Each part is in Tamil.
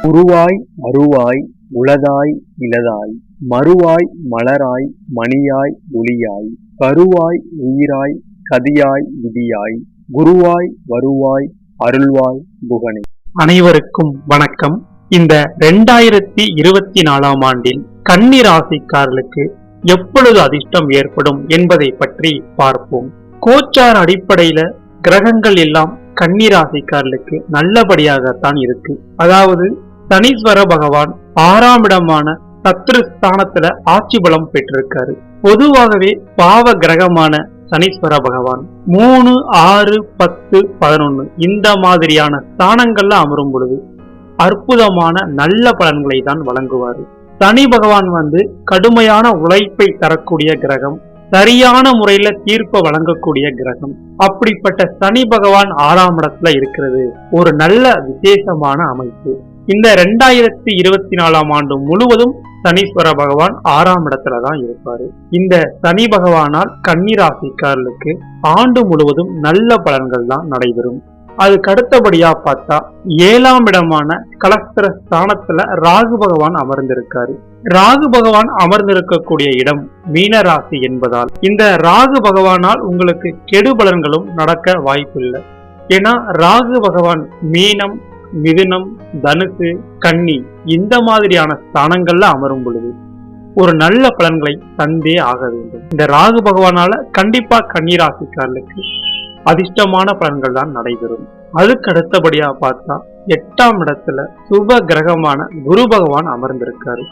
உருவாய் அருவாய் உளதாய் இலதாய் மறுவாய் மலராய் மணியாய் ஒளியாய் கருவாய் உயிராய் கதியாய் விதியாய் குருவாய் வருவாய் அருள்வாய் புகனே. அனைவருக்கும் வணக்கம். இந்த 2024 ஆண்டில் கன்னி ராசிக்காரர்களுக்கு எப்பொழுது அதிர்ஷ்டம் ஏற்படும் என்பதை பற்றி பார்ப்போம். கோச்சார அடிப்படையில கிரகங்கள் எல்லாம் கன்னி ராசிக்காரர்களுக்கு நல்லபடியாகத்தான் இருக்கு. அதாவது சனீஸ்வர பகவான் 6ஆம் இடமான சத்ருஸ்தானத்துல ஆட்சி பலம் பெற்றிருக்காரு. பொதுவாகவே பாவ கிரகமான சனீஸ்வர பகவான் 3, 6, 10, 11 இந்த மாதிரியான ஸ்தானங்கள்ல அமரும் பொழுது அற்புதமான நல்ல பலன்களை தான் வழங்குவாரு. சனி பகவான் கடுமையான உழைப்பை தரக்கூடிய கிரகம், சரியான முறையில தீர்ப்பை வழங்கக்கூடிய கிரகம். அப்படிப்பட்ட சனி பகவான் 6ஆம் இடத்துல இருக்கிறது ஒரு நல்ல விசேஷமான அமைப்பு. இந்த 2024 ஆண்டு முழுவதும் சனீஸ்வர பகவான் 6ஆம் இடத்துலதான் இருப்பாரு. இந்த சனி பகவானால் கன்னி ராசிக்காரர்களுக்கு ஆண்டு முழுவதும் நல்ல பலன்கள் தான் நடைபெறும். அதுக்கு அடுத்தபடியா பார்த்தா 7ஆம் இடமான கலஸ்திர ஸ்தானத்துல ராகு பகவான் அமர்ந்திருக்காரு. ராகு பகவான் அமர்ந்திருக்கக்கூடிய இடம் மீன ராசி என்பதால் இந்த ராகு பகவானால் உங்களுக்கு கெடு பலன்களும் நடக்க வாய்ப்பில்லை. ஏன்னா ராகு பகவான் மீனம், மிதுனம், தனுசு, கன்னி இந்த மாதிரியான ஸ்தானங்கள்ல அமரும் பொழுது ஒரு நல்ல பலன்களை தந்தே ஆக வேண்டும். இந்த ராகு பகவானால கண்டிப்பா கன்னி ராசிக்காரர்களுக்கு அதிர்ஷ்டமான பலன்கள் தான் நடைபெறும். அதுக்கு அடுத்தபடியா பார்த்தா 8ஆம் இடத்துல சுப கிரகமான குரு பகவான் அமர்ந்திருக்காரு.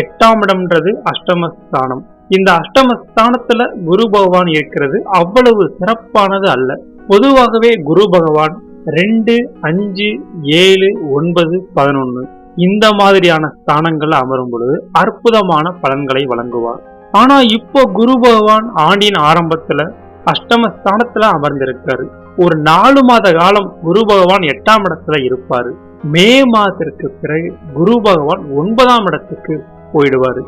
8ஆம் இடம்ன்றது அஷ்டமஸ்தானம். இந்த அஷ்டமஸ்தானத்துல குரு பகவான் இருக்கிறது அவ்வளவு சிறப்பானது அல்ல. பொதுவாகவே குரு பகவான் 2, 5, 7, 9, 11 இந்த மாதிரியான ஸ்தானங்கள்ல அமரும் பொழுது அற்புதமான பலன்களை வழங்குவார். ஆனா இப்போ குரு பகவான் ஆண்டின் ஆரம்பத்துல அஷ்டமஸ்தானத்துல அமர்ந்திருக்காரு. ஒரு 4 மாத காலம் குரு பகவான் 8ஆம் இடத்துல இருப்பாரு. மே மாதத்திற்கு பிறகு குரு பகவான் 9ஆம் இடத்துக்கு போயிடுவாரு.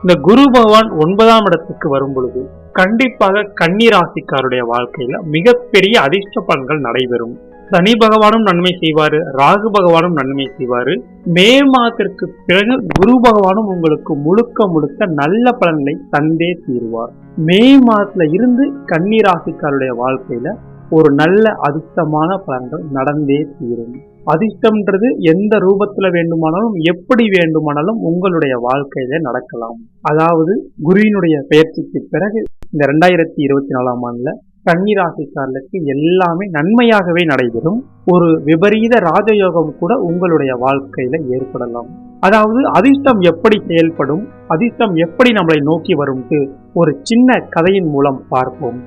இந்த குரு பகவான் 9ஆம் இடத்துக்கு வரும் பொழுது கண்டிப்பாக கன்னி ராசிக்காருடைய வாழ்க்கையில மிகப்பெரிய அதிர்ஷ்ட பலன்கள் நடைபெறும். சனி பகவானும் நன்மை செய்வாரு, ராகு பகவானும் நன்மை செய்வாரு. மே மாதத்திற்கு பிறகு குரு பகவானும் உங்களுக்கு முழுக்க நல்ல பலன்களை தந்தே தீருவார். மே மாதத்துல இருந்து கன்னி ராசிக்காருடைய வாழ்க்கையில ஒரு நல்ல அதிர்ஷ்டமான பலன்கள் நடந்தே தீரும். அதிர்ஷ்டம்ன்றது எந்த ரூபத்துல வேண்டுமானாலும் எப்படி வேண்டுமானாலும் உங்களுடைய வாழ்க்கையில நடக்கலாம். அதாவது குருவினுடைய பெயர்ச்சிக்கு பிறகு இந்த 2024 ஆண்டுல கன்னி ராசிக்காரர்களுக்கு எல்லாமே நன்மையாகவே நடைபெறும். ஒரு விபரீத ராஜயோகம் கூட உங்களுடைய வாழ்க்கையில ஏற்படலாம். அதாவது அதிர்ஷ்டம் எப்படி செயல்படும், அதிர்ஷ்டம் எப்படி நம்மளை நோக்கி வரும்ட்டு ஒரு சின்ன கதையின் மூலம் பார்ப்போம்.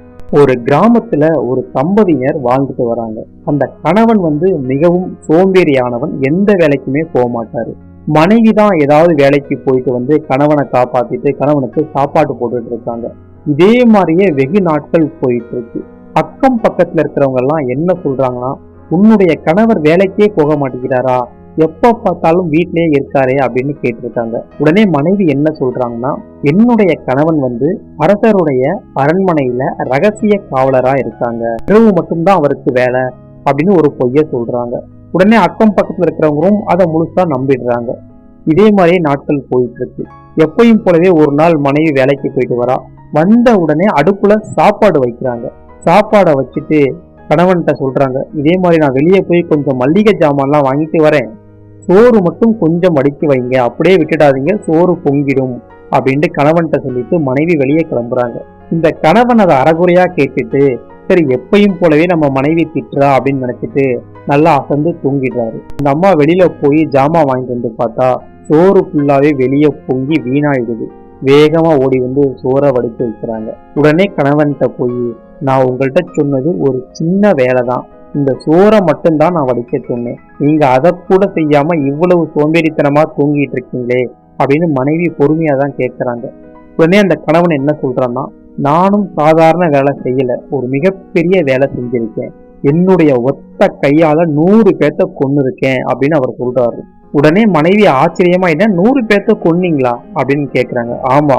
ஒரு கிராமத்துல ஒரு தம்பதியினர் வாழ்ந்துட்டு வராங்க. அந்த கணவன் மிகவும் சோம்பேறியானவன், எந்த வேலைக்குமே போக மாட்டாரு. மனைவி தான் ஏதாவது வேலைக்கு போயிட்டு கணவனை காப்பாத்திட்டு கணவனுக்கு சாப்பாடு போட்டுட்டு இருக்காங்க. இதே மாதிரியே வெகு நாட்கள் போயிட்டு இருக்கு. அக்கம் பக்கத்துல இருக்கிறவங்க எல்லாம் என்ன சொல்றாங்கன்னா, உன்னுடைய கணவர் வேலைக்கே போக மாட்டேங்கிறாரா, எப்ப பார்த்தாலும் வீட்டிலேயே இருக்காரே அப்படின்னு கேட்டிருக்காங்க. உடனே மனைவி என்ன சொல்றாங்கன்னா, என்னுடைய கணவன் அரசருடைய அரண்மனையில ரகசிய காவலரா இருக்காங்க, இரவு மட்டும்தான் அவருக்கு வேலை அப்படின்னு ஒரு பொய்ய சொல்றாங்க. உடனே அக்கம் பக்கத்துல இருக்கிறவங்களும் அதை முழுசா நம்பிடுறாங்க. இதே மாதிரியே நாட்கள் போயிட்டு இருக்கு. எப்பயும் போலவே ஒரு நாள் மனைவி வேலைக்கு போயிட்டு வரா. வந்த உடனே அடுப்புல சாப்பாடு வைக்கிறாங்க. சாப்பாடை வச்சுட்டு கணவன்கிட்ட சொல்றாங்க, இதே மாதிரி நான் வெளியே போய் கொஞ்சம் மல்லிகை ஜாமான்லாம் வாங்கிட்டு வரேன், சோறு மட்டும் கொஞ்சம் வடித்து வைங்க, அப்படியே விட்டுடாதீங்க, சோறு பொங்கிடும் அப்படின்ட்டு கணவன்கிட்ட சொல்லிட்டு மனைவி வெளியே கிளம்புறாங்க. இந்த கணவன் அதை அறகுறையா கேட்டுட்டு, சரி எப்பயும் போலவே நம்ம மனைவி திட்டுறா அப்படின்னு நினைச்சிட்டு நல்லா அசந்து தூங்கிடுறாரு. இந்த அம்மா வெளியில போய் ஜாமான் வாங்கிட்டு வந்து பார்த்தா சோறு ஃபுல்லாவே வெளியே பொங்கி வீணாயிடுது. வேகமா ஓடி சோறை வடித்து வைக்கிறாங்க. உடனே கணவன்கிட்ட போய், நான் உங்கள்கிட்ட சொன்னது ஒரு சின்ன வேலை தான், இந்த சோறை மட்டும்தான் நான் வடிக்க சொன்னேன், நீங்க அதை கூட செய்யாம இவ்வளவு சோம்பேறித்தனமா தூங்கிட்டு இருக்கீங்களே அப்படின்னு மனைவி பொறுமையா தான் கேட்கிறாங்க. உடனே அந்த கணவன் என்ன சொல்றான்னா, நானும் சாதாரண வேலை செய்யல, ஒரு மிகப்பெரிய வேலை செஞ்சிருக்கேன், என்னுடைய ஒத்த கையால 100 பேர்த்த கொன்னு இருக்கேன் அப்படின்னு அவர் சொல்றாரு. உடனே மனைவி ஆச்சரியமா, என்ன 100 பேர்த்த கொன்னீங்களா அப்படின்னு கேக்குறாங்க. ஆமா,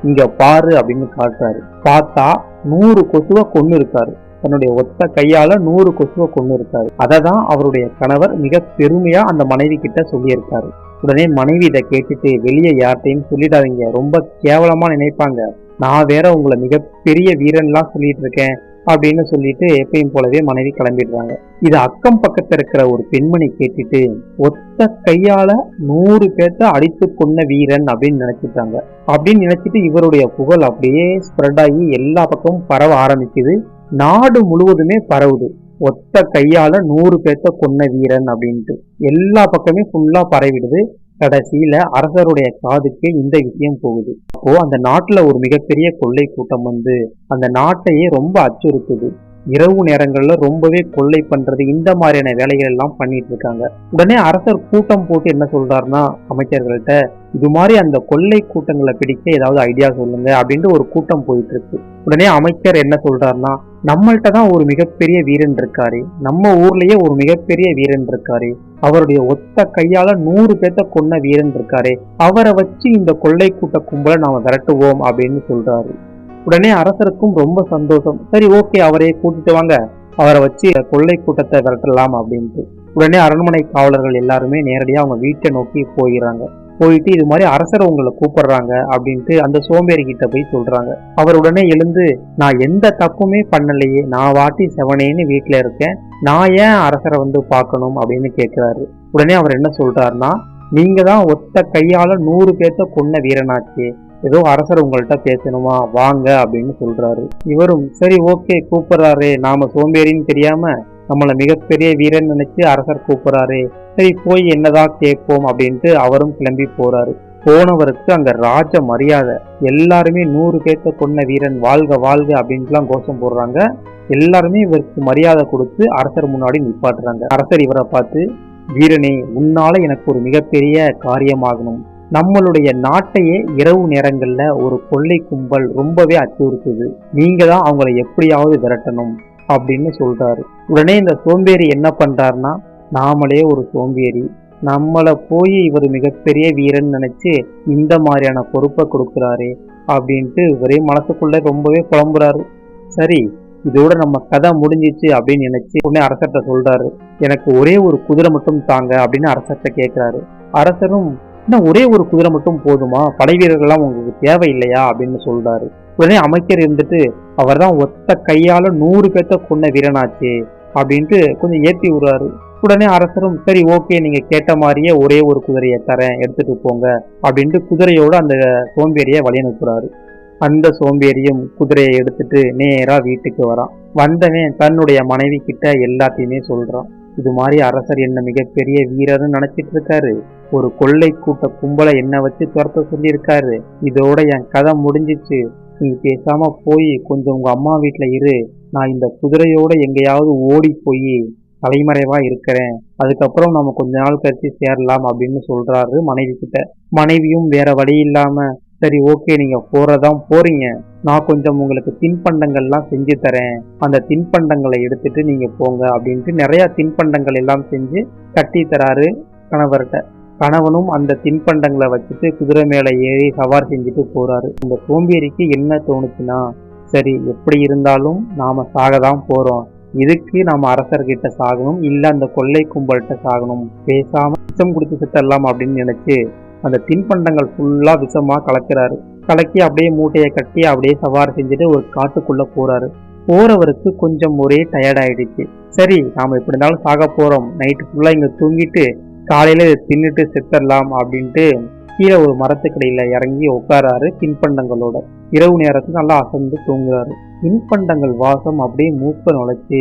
இங்க பாரு அப்படின்னு காட்டுறாரு. பார்த்தா 100 கொசுவை கொன்னு இருக்காரு. தன்னுடைய ஒத்த கையால 100 கொசுவை கொண்டு இருக்காரு. அதை தான் அவருடைய கணவர் மிக பெருமையா அந்த மனைவி கிட்ட சொல்லியிருக்காரு. உடனே மனைவி இதை கேட்டுட்டு, வெளியே யார்கிட்டையும் சொல்லிடாதீங்க, ரொம்ப கேவலமா நினைப்பாங்க, நான் வேற உங்களை மிகப்பெரிய வீரன்லாம் சொல்லிட்டு இருக்கேன் அப்படின்னு சொல்லிட்டு எப்பயும் போலவே மனைவி கிளம்பிடுறாங்க. இது அக்கம் பக்கத்துல இருக்கிற ஒரு பெண்மணி கேட்டுட்டு, ஒத்த கையால 100 பேர்த்த அடித்து கொன்ன வீரன் அப்படின்னு நினைச்சிட்டாங்க. அப்படின்னு நினைச்சிட்டு இவருடைய புகழ் அப்படியே ஸ்ப்ரெட் ஆகி எல்லா பக்கமும் பரவ ஆரம்பிக்குது. நாடு முழுவதுமே பரவுது, ஒத்த கையால 100 பேர்த்த கொன்ன வீரன் அப்படின்ட்டு எல்லா பக்கமே ஃபுல்லா பரவிடுது. கடைசியில அரசருடைய காதுக்கு இந்த விஷயம் போகுது. அப்போ அந்த நாட்டுல ஒரு மிகப்பெரிய கொள்ளை கூட்டம் வந்து அந்த நாட்டையே ரொம்ப அச்சுறுத்துது. இரவு நேரங்கள்ல ரொம்பவே கொள்ளை பண்றது, இந்த மாதிரியான வேலைகள் எல்லாம் பண்ணிட்டு இருக்காங்க. உடனே அரசர் கூட்டம் போட்டு என்ன சொல்றாருன்னா அமைச்சர்கள்ட்ட, இது மாதிரி அந்த கொள்ளை கூட்டங்களை பிடிக்க ஏதாவது ஐடியா சொல்லுங்க அப்படின்ட்டு ஒரு கூட்டம் போயிட்டு இருக்கு. உடனே அமைச்சர் என்ன சொல்றாருன்னா, நம்மள்ட்ட தான் ஒரு மிகப்பெரிய வீரன் இருக்காரு, நம்ம ஊர்லயே ஒரு மிகப்பெரிய வீரன் இருக்காரு, அவருடைய ஒத்த கையால 100 பேர்த்த கொன்ன வீரன் இருக்காரு, அவரை வச்சு இந்த கொள்ளை கூட்ட கும்பலை நாம விரட்டுவோம் அப்படின்னு சொல்றாரு. உடனே அரசருக்கும் ரொம்ப சந்தோஷம். சரி, ஓகே, அவரையே கூட்டிட்டு வாங்க, அவரை வச்சு கொள்ளை கூட்டத்தை விரட்டலாம் அப்படின்ட்டு உடனே அரண்மனை காவலர்கள் எல்லாருமே நேரடியா அவங்க வீட்டை நோக்கி போயிடுறாங்க. போயிட்டு இது மாதிரி அரசரை உங்களை கூப்பிடுறாங்க அப்படின்ட்டு அந்த சோம்பேறி கிட்ட போய் சொல்றாங்க. அவர் உடனே எழுந்து, நான் எந்த தப்புமே பண்ணலையே, நான் வாட்டி செவனேன்னு வீட்டுல இருக்கேன், நான் ஏன் அரசரை வந்து பார்க்கணும் அப்படின்னு கேட்கிறாரு. உடனே அவர் என்ன சொல்றாருன்னா, நீங்க தான் ஒத்த கையால 100 பேர்த்த கொன்ன வீரனாச்சு, ஏதோ அரசர் உங்கள்கிட்ட பேசணுமா, வாங்க அப்படின்னு சொல்றாரு. இவரும் சரி ஓகே, கூப்பிடுறாரு, நாம சோம்பேறின்னு தெரியாம நம்மளை மிகப்பெரிய வீரன் நினைச்சு அரசர் கூப்பிடுறாரு, சரி போய் என்னதான் கேட்போம் அப்படின்ட்டு அவரும் கிளம்பி போறாரு. போனவருக்கு அங்க ராஜ மரியாதை, எல்லாருமே 100 பேர்த்த கொன்ன வீரன் வாழ்க வாழ்க அப்படின்ட்டுலாம் கோஷம் போடுறாங்க. எல்லாருமே இவருக்கு மரியாதை கொடுத்து அரசர் முன்னாடி நிப்பாட்டுறாங்க. அரசர் இவரை பார்த்து, வீரனே, உன்னால எனக்கு ஒரு மிகப்பெரிய காரியமாகணும், நம்மளுடைய நாட்டையே இரவு நேரங்கள்ல ஒரு கொள்ளை கும்பல் ரொம்பவே அச்சுறுத்துது, நீங்க தான் அவங்கள எப்படியாவது விரட்டணும் அப்படின்னு சொல்றாரு. உடனே இந்த சோம்பேறி என்ன பண்றாருன்னா, நாமளே ஒரு சோம்பேறி, நம்மளை போய் இவர் மிகப்பெரிய வீரன் நினைச்சு இந்த மாதிரியான பொறுப்பை கொடுக்குறாரு அப்படின்ட்டு ஒரே மனசுக்குள்ள ரொம்பவே புலம்புறாரு. சரி, இதோட நம்ம கதை முடிஞ்சிச்சு அப்படின்னு நினைச்சு உடனே அரசர்கிட்ட சொல்றாரு, எனக்கு ஒரே ஒரு குதிரை மட்டும் தாங்க அப்படின்னு அரசர்கிட்ட கேட்கிறாரு. அரசரும், இன்னும் ஒரே ஒரு குதிரை மட்டும் போதுமா, படை வீரர்கள்லாம் உங்களுக்கு தேவையில்லையா அப்படின்னு சொல்றாரு. உடனே அமைச்சர் இருந்துட்டு, அவர் தான் ஒத்த கையால 100 பேர்த்த கொன்ன வீரனாச்சு அப்படின்ட்டு கொஞ்சம் ஏற்றி விடுறாரு. உடனே அரசரும், சரி ஓகே, நீங்க கேட்ட மாதிரியே ஒரே ஒரு குதிரையை தரேன், எடுத்துட்டு போங்க அப்படின்ட்டு குதிரையோட அந்த சோம்பேறியை வழி அனுப்புறாரு. அந்த சோம்பேறியும் குதிரையை எடுத்துட்டு நேரா வீட்டுக்கு வரான். வந்தவன் தன்னுடைய மனைவி கிட்ட எல்லாத்தையுமே சொல்றான். இது மாதிரி அரசர் என்ன மிகப்பெரிய வீரர்னு நினைச்சிட்டு இருக்காரு, ஒரு கொள்ளை கூட்ட கும்பலை என்ன வச்சு துரத்த சொல்லியிருக்காரு, இதோட என் கதை முடிஞ்சிச்சு, நீ பேசாம போய் கொஞ்சம் உங்க அம்மா வீட்டுல இரு, நான் இந்த குதிரையோட எங்கேயாவது ஓடி போய் தலைமறைவா இருக்கிறேன், அதுக்கப்புறம் நம்ம கொஞ்ச நாள் கழிச்சு சேரலாம் அப்படின்னு சொல்றாரு மனைவி கிட்ட. மனைவியும் வேற வழி இல்லாம, சரி ஓகே, நீங்க போறதான் போறீங்க, நான் கொஞ்சம் உங்களுக்கு தின்பண்டங்கள்லாம் செஞ்சு தரேன், அந்த தின்பண்டங்களை எடுத்துட்டு நீங்க போங்க அப்படின்ட்டு நிறைய தின்பண்டங்கள் எல்லாம் செஞ்சு கட்டி தராரு கணவர்கிட்ட. கணவனும் அந்த தின்பண்டங்களை வச்சுட்டு குதிரை மேல ஏறி சவாரி செஞ்சுட்டு போறாரு. இந்த சோம்பேறிக்கு என்ன தோணுச்சுன்னா, சரி எப்படி இருந்தாலும் நாம சாகதான் போறோம், இதுக்கு நாம அரசர்கிட்ட சாகணும், இல்ல அந்த கொள்ளை கும்பல்கிட்ட சாகணும், பேசாம விஷம் குடிச்சு செத்தரலாம் அப்படின்னு நினைச்சு அந்த தின்பண்டங்கள் ஃபுல்லா விஷமா கலக்கிறாரு. கலக்கி அப்படியே மூட்டையை கட்டி அப்படியே சவாரி செஞ்சுட்டு ஒரு காட்டுக்குள்ள போறாரு. போறவருக்கு கொஞ்சம் ஒரே டயர்ட் ஆயிடுச்சு. சரி, நாம எப்படி இருந்தாலும் சாக போறோம், நைட்டு ஃபுல்லா இங்க தூங்கிட்டு காலையில தின்னுட்டு செத்தரலாம் அப்படின்ட்டு கீழே ஒரு மரத்துக்கடையில இறங்கி உட்காராரு தின்பண்டங்களோட. இரவு நேரத்துக்கு நல்லா அசந்து தூங்குறாரு. தின்பண்டங்கள் வாசம் அப்படியே மூக்க நுழைச்சு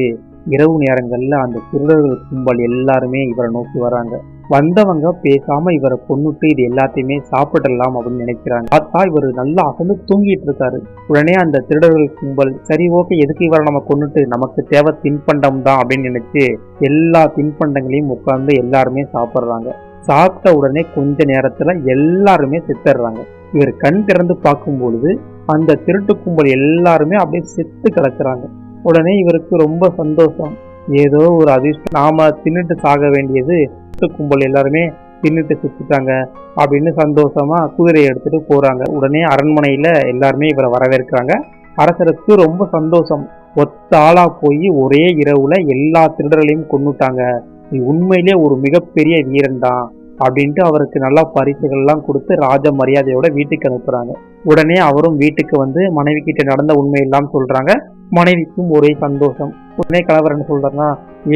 இரவு நேரங்கள்ல அந்த திருடர்கள் கும்பல் எல்லாருமே இவரை நோக்கி வராங்க. வந்தவங்க பேசாம இவரை கொன்னுட்டு இது எல்லாத்தையுமே சாப்பிடலாம் அப்படின்னு நினைக்கிறாங்க. பார்த்தா இவர் நல்லா அசந்து தூங்கிட்டு இருக்காரு. உடனே அந்த திருடர்கள் கும்பல், சரி ஓகே, எதுக்கு இவரை நம்ம கொன்னுட்டு, நமக்கு தேவை தின்பண்டம் தான் அப்படின்னு நினைச்சு எல்லா தின்பண்டங்களையும் உட்கார்ந்து எல்லாருமே சாப்பிட்றாங்க. சாப்பிட்ட உடனே கொஞ்ச நேரத்துல எல்லாருமே செத்துடுறாங்க. இவர் கண் திறந்து பார்க்கும் பொழுது அந்த திருட்டு கும்பல் எல்லாருமே அப்படியே செத்து கிடக்குறாங்க. உடனே இவருக்கு ரொம்ப சந்தோஷம், ஏதோ ஒரு அதிர்ஷ்டம், நாம தின்னுட்டு சாக வேண்டியது கும்பல் எல்லாருமே தின்னுட்டு சுத்திட்டாங்க அப்படின்னு சந்தோஷமா குதிரையை எடுத்துட்டு போறாங்க. உடனே அரண்மனையில எல்லாருமே இவரை வரவேற்கிறாங்க. அரசருக்கு ரொம்ப சந்தோஷம், ஒத்த ஆளா போய் ஒரே இரவுல எல்லா திருடர்களையும் கொன்னுட்டாங்க, நீ உண்மையிலே ஒரு மிகப்பெரிய வீரன் தான் அப்படின்ட்டு அவருக்கு நல்லா பரிசுகள்லாம் கொடுத்து ராஜ மரியாதையோட வீட்டுக்கு அனுப்புறாங்க. உடனே அவரும் வீட்டுக்கு வந்து மனைவி கிட்ட நடந்த உண்மையெல்லாம் சொல்றாங்க. மனைவிக்கும் ஒரே சந்தோஷம். உடனே கணவர் என்ன சொல்றாருன்னா,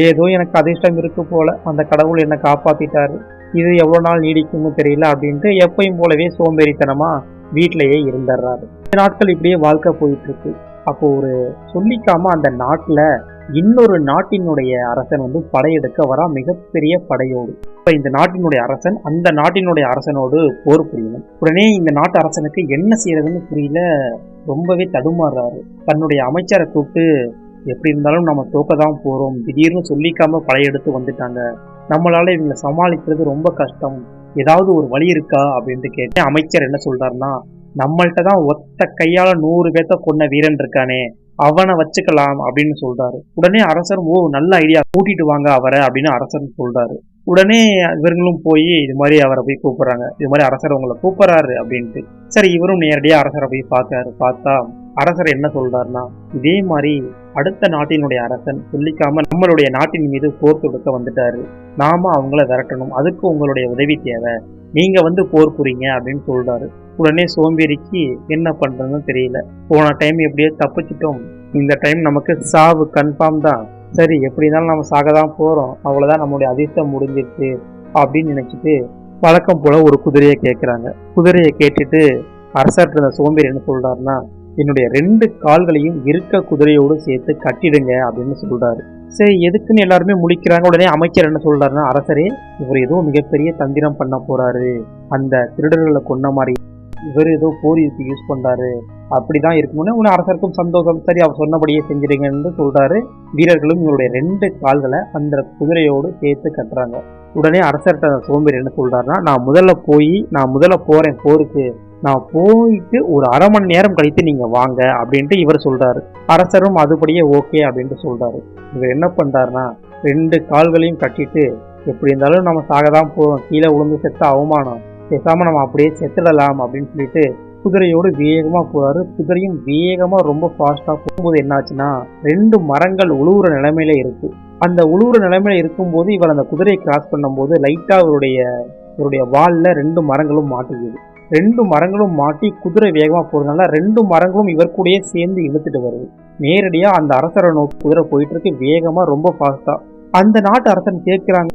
ஏதோ எனக்கு அதிர்ஷ்டம் இருக்கு போல, அந்த கடவுள் என்னை காப்பாத்திட்டாரு, இது எவ்வளவு நாள் நீடிக்கும்னு தெரியல அப்படின்ட்டு எப்பயும் போலவே சோம்பேறித்தனமா வீட்டிலேயே இருந்துடுறாரு. நாட்கள் இப்படியே வாழ்க்கை போயிட்டு இருக்கு. அப்போ ஒரு சொல்லிக்காம அந்த நாட்டுல இன்னொரு நாட்டினுடைய அரசன் வந்து படையெடுக்க வரா, மிகப்பெரிய படையோடு. இப்ப இந்த நாட்டினுடைய அரசன் அந்த நாட்டினுடைய அரசனோடு போர் புரியணும். உடனே இந்த நாட்டு அரசனுக்கு என்ன செய்யறதுன்னு புரியல, ரொம்பவே தடுமாறுறாரு. தன்னுடைய அமைச்சரை கூப்பிட்டு, எப்படி இருந்தாலும் நம்ம தோக்கதான் போறோம், திடீர்னு சொல்லிக்காம படையெடுத்து வந்துட்டாங்க, நம்மளால இவங்களை சமாளிக்கிறது ரொம்ப கஷ்டம், ஏதாவது ஒரு வழி இருக்கா அப்படின்ட்டு கேட்டு அமைச்சர் என்ன சொல்றாருன்னா, நம்மள்கிட்ட தான் ஒத்த கையால 100 பேத்த கொன்ன வீரன் இருக்கானே, அவனை வச்சுக்கலாம் அப்படின்னு சொல்றாரு. உடனே அரசர், ஓ நல்ல ஐடியா, கூட்டிட்டு வாங்க அவரை அப்படின்னு அரசர் சொல்றாரு. உடனே இவர்களும் போய் இது மாதிரி அவரை போய் கூப்பிடுறாங்க, இது மாதிரி அரசர் உங்களை கூப்பிடுறாரு அப்படின்ட்டு. சரி, இவரும் நேரடியா அரசரை போய் பார்த்தாரு. பார்த்தா அரசர் என்ன சொல்றாருன்னா, இதே மாதிரி அடுத்த நாட்டினுடைய அரசன் சொல்லிக்காம நம்மளுடைய நாட்டின் மீது போர் தொடுக்க வந்துட்டாரு, நாம அவங்கள விரட்டணும், அதுக்கு உங்களுடைய உதவி தேவை, நீங்க வந்து போர் புரிங்க அப்படின்னு சொல்றாரு. உடனே சோம்பேறிக்கு என்ன பண்றதுன்னு தெரியல. போன டைம் எப்படியோ தப்பிச்சிட்டோம், இந்த டைம் நமக்கு சாவு கன்ஃபார்ம் தான், சரி எப்படி இருந்தாலும் நம்ம சாக தான் போறோம், அவ்வளவுதான், நம்மளுடைய அதிர்ஷ்டம் முடிஞ்சிருச்சு அப்படின்னு நினைச்சிட்டு வழக்கம் போல ஒரு குதிரையை கேட்கிறாங்க. குதிரையை கேட்டுட்டு அரசர் இருந்த சோம்பேறி என்ன சொல்றாருன்னா, என்னுடைய 2 கால்களையும் இருக்க குதிரையோடு சேர்த்து கட்டிடுங்க அப்படின்னு சொல்றாரு. சரி, எதுக்குன்னு எல்லாருமே முழிக்கிறாங்க. உடனே அமைச்சர் என்ன சொல்றாருன்னா, அரசரே இவர் ஏதோ மிகப்பெரிய தந்திரம் பண்ண போறாரு, அந்த திருடர்களை கொன்ன மாதிரி இவர் ஏதோ போர் யூஸ் பண்றாரு, அப்படிதான் இருக்கணும்னு உடனே அரசருக்கும் சந்தோஷம். சரி, அவர் சொன்னபடியே செஞ்சிருங்கன்னு சொல்றாரு. வீரர்களும் இவருடைய 2 கால்களை அந்த குதிரையோடு சேர்த்து கட்டுறாங்க. உடனே அரசர்கிட்ட சோம்பேறி என்ன சொல்றாருன்னா, நான் முதல்ல போறேன் போருக்கு, நான் போயிட்டு ஒரு அரை மணி நேரம் கழித்து நீங்க வாங்க அப்படின்ட்டு இவர் சொல்றாரு. அரசரும் அதுபடியே ஓகே அப்படின்ட்டு சொல்றாரு. இவர் என்ன பண்றாருன்னா, 2 கால்களையும் கட்டிட்டு, எப்படி இருந்தாலும் நம்ம சாகதான் போறோம், கீழே விழுந்து செத்த அவமானம், பேசாம நம்ம அப்படியே செத்துடலாம் அப்படின்னு சொல்லிட்டு குதிரையோடு வேகமா போறாரு. குதிரையும் வேகமா ரொம்ப ஃபாஸ்டா போகும்போது என்னாச்சுன்னா, 2 மரங்கள் உழுவுற நிலைமையில இருக்கு. அந்த உழுவுற நிலைமையில இருக்கும்போது இவர் அந்த குதிரையை கிராஸ் பண்ணும்போது லைட்டா இவருடைய வால்ல 2 மரங்களும் மாட்டிக்குது. 2 மரங்களும் மாட்டி குதிரை வேகமா போறதுனால 2 மரங்களும் இவர் கூடயே சேர்ந்து இழுத்துட்டு வருது. நேரடியா அந்த அரசரை நோக்கி குதிரை போயிட்டு இருக்கு, வேகமா ரொம்ப ஃபாஸ்டா. அந்த நாட்டு அரசன் கேட்கிறாங்க,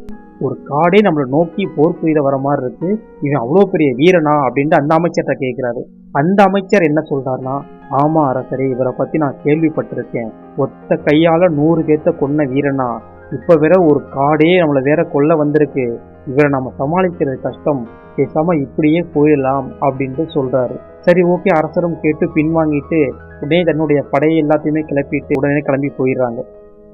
ஒரு காடே நம்மளை நோக்கி போர் புரித வர மாதிரி இருக்கு, இவன் அவ்வளோ பெரிய வீரனா அப்படின்ட்டு அந்த அமைச்சர்கிட்ட கேட்கிறாரு. அந்த அமைச்சர் என்ன சொல்றாருன்னா, ஆமா அரசரே, இவரை பத்தி நான் கேள்விப்பட்டிருக்கேன், ஒத்த கையால 100 பேத்த கொன்ன வீரனா, இப்ப வேற ஒரு காடே நம்மளை வேற கொல்ல வந்திருக்கு, இவரை நம்ம சமாளிக்கிறது கஷ்டம், பேசாம இப்படியே போயிடலாம் அப்படின்ட்டு சொல்றாரு. சரி ஓகே, அரசரும் கேட்டு பின்வாங்கிட்டு உடனே தன்னுடைய படையை எல்லாத்தையுமே கிளப்பிட்டு உடனே கிளம்பி போயிடுறாங்க.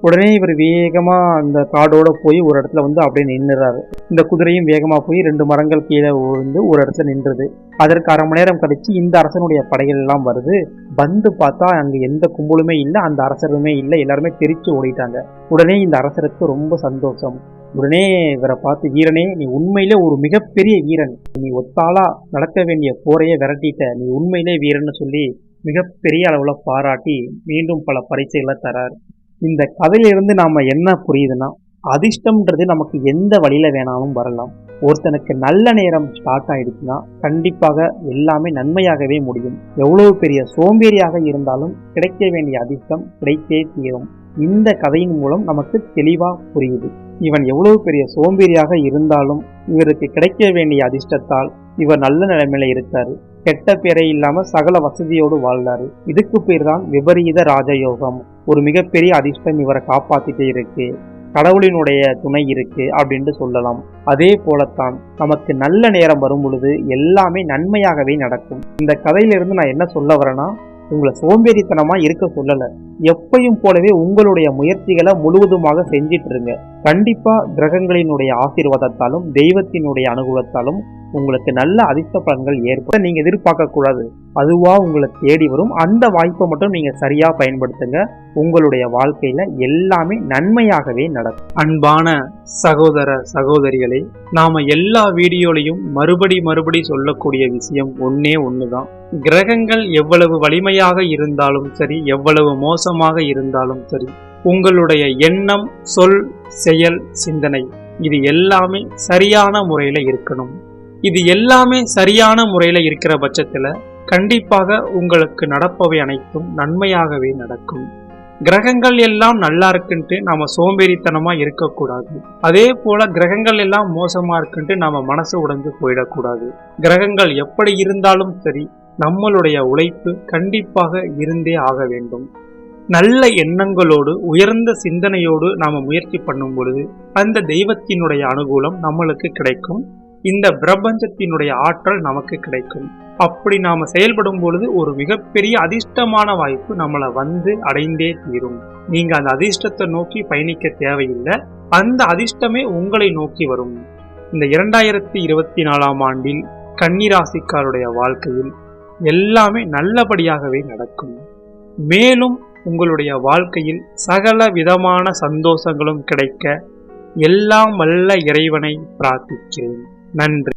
உடனே இவர் வேகமா அந்த காடோட போய் ஒரு இடத்துல வந்து அப்படியே நின்றுறாரு. இந்த குதிரையும் வேகமா போய் 2 மரங்கள் கீழே விழுந்து ஒரு இடத்துல நின்றுது. அதற்கு அரை மணி நேரம் கழிச்சு இந்த அரசனுடைய படைகள் எல்லாம் வருது. வந்து பார்த்தா அங்க எந்த கும்பலுமே இல்லை, அந்த அரசருமே இல்லை, எல்லாருமே தெரிச்சு ஓடிட்டாங்க. உடனே இந்த அரசருக்கு ரொம்ப சந்தோஷம். உடனே இவரை பார்த்து, வீரனே நீ உண்மையிலே ஒரு மிகப்பெரிய வீரன், நீ ஒத்தாளா நடக்க வேண்டிய போரையே விரட்டிட்ட, நீ உண்மையிலே வீரன்னு சொல்லி மிகப்பெரிய அளவுல பாராட்டி மீண்டும் பல பரிசுகளை தரார். இந்த கதையிலிருந்து நாம என்ன புரியுதுன்னா, அதிர்ஷ்டம்ன்றது நமக்கு எந்த வழியில வேணாலும் வரலாம். ஒருத்தனுக்கு நல்ல நேரம் ஸ்டார்ட் ஆயிடுச்சுன்னா கண்டிப்பாக எல்லாமே நன்மையாகவே முடியும். எவ்வளவு பெரிய சோம்பேறியாக இருந்தாலும் கிடைக்க வேண்டிய அதிர்ஷ்டம் கிடைத்தே தீரும். இந்த கதையின் மூலம் நமக்கு தெளிவா புரியுது. இவன் எவ்வளவு பெரிய சோம்பேறியாக இருந்தாலும் இவருக்கு கிடைக்க வேண்டிய அதிர்ஷ்டத்தால் இவர் நல்ல நிலைமையில இருக்காரு, கெட்ட பேரை இல்லாம சகல வசதியோடு வாழ்ந்தாரு. இதுக்கு பேர் தான் விபரீத ராஜயோகம். ஒரு மிகப்பெரிய அதிர்ஷ்டம் இவரை காப்பாத்திட்டே இருக்கு, கடவுளினுடைய துணை இருக்கு அப்படின்ட்டு சொல்லலாம். அதே போலத்தான் நமக்கு நல்ல நேரம் வரும் பொழுது எல்லாமே நன்மையாகவே நடக்கும். இந்த கதையிலிருந்து நான் என்ன சொல்ல வரேன்னா, உங்களை சோம்பேறித்தனமா இருக்க சொல்லல, எப்பையும் போலவே உங்களுடைய முயற்சிகளை முழுவதுமாக செஞ்சிட்டு இருங்க. கண்டிப்பா கிரகங்களினுடைய ஆசீர்வாதத்தாலும் தெய்வத்தினுடைய அனுகூலத்தாலும் உங்களுக்கு நல்ல அதிர்ஷ்ட பலன்கள் ஏற்படும். நீங்க எதிர்பார்க்க கூடாது, அதுவா உங்களை தேடி வரும். அந்த வாய்ப்பை மட்டும் நீங்க சரியா பயன்படுத்துங்க. உங்களுடைய வாழ்க்கையில எல்லாமே நன்மையாகவே நடக்கும். அன்பான சகோதர சகோதரிகளே, நாம எல்லா வீடியோலையும் மறுபடி சொல்லக்கூடிய விஷயம் ஒன்னே ஒண்ணுதான். கிரகங்கள் எவ்வளவு வலிமையாக இருந்தாலும் சரி, எவ்வளவு மோசமாக இருந்தாலும் சரி, உங்களுடைய எண்ணம், சொல், செயல், சிந்தனை இது எல்லாமே சரியான முறையில இருக்கணும். இது எல்லாமே சரியான முறையில இருக்கிற பட்சத்துல கண்டிப்பாக உங்களுக்கு நடப்பவை அனைத்தும் நன்மையாகவே நடக்கும். கிரகங்கள் எல்லாம் நல்லா இருக்குன்ட்டு நாம சோம்பேறித்தனமா இருக்கக்கூடாது. அதே போல கிரகங்கள் எல்லாம் மோசமா இருக்குன்ட்டு நாம மனசு உடைஞ்சு போயிடக்கூடாது. கிரகங்கள் எப்படி இருந்தாலும் சரி, நம்மளுடைய உழைப்பு கண்டிப்பாக இருந்தே ஆக வேண்டும். நல்ல எண்ணங்களோடு உயர்ந்த சிந்தனையோடு நாம முயற்சி பண்ணும் பொழுது அந்த தெய்வத்தினுடைய அனுகூலம் நம்மளுக்கு கிடைக்கும். இந்த பிரபஞ்சத்தினுடைய ஆற்றல் நமக்கு கிடைக்கும். அப்படி நாம செயல்படும் பொழுது ஒரு மிகப்பெரிய அதிர்ஷ்டமான வாய்ப்பு நம்மளை வந்து அடைந்தே தீரும். நீங்க அந்த அதிர்ஷ்டத்தை நோக்கி பயணிக்க தேவையில்லை, அந்த அதிர்ஷ்டமே உங்களை நோக்கி வரும். இந்த 2024ஆம் ஆண்டில் கன்னிராசிக்காருடைய வாழ்க்கையில் எல்லாமே நல்லபடியாகவே நடக்கும். மேலும் உங்களுடைய வாழ்க்கையில் சகல விதமான சந்தோஷங்களும் கிடைக்க எல்லாம் வல்ல இறைவனை பிரார்த்திக்கிறேன். நன்றி.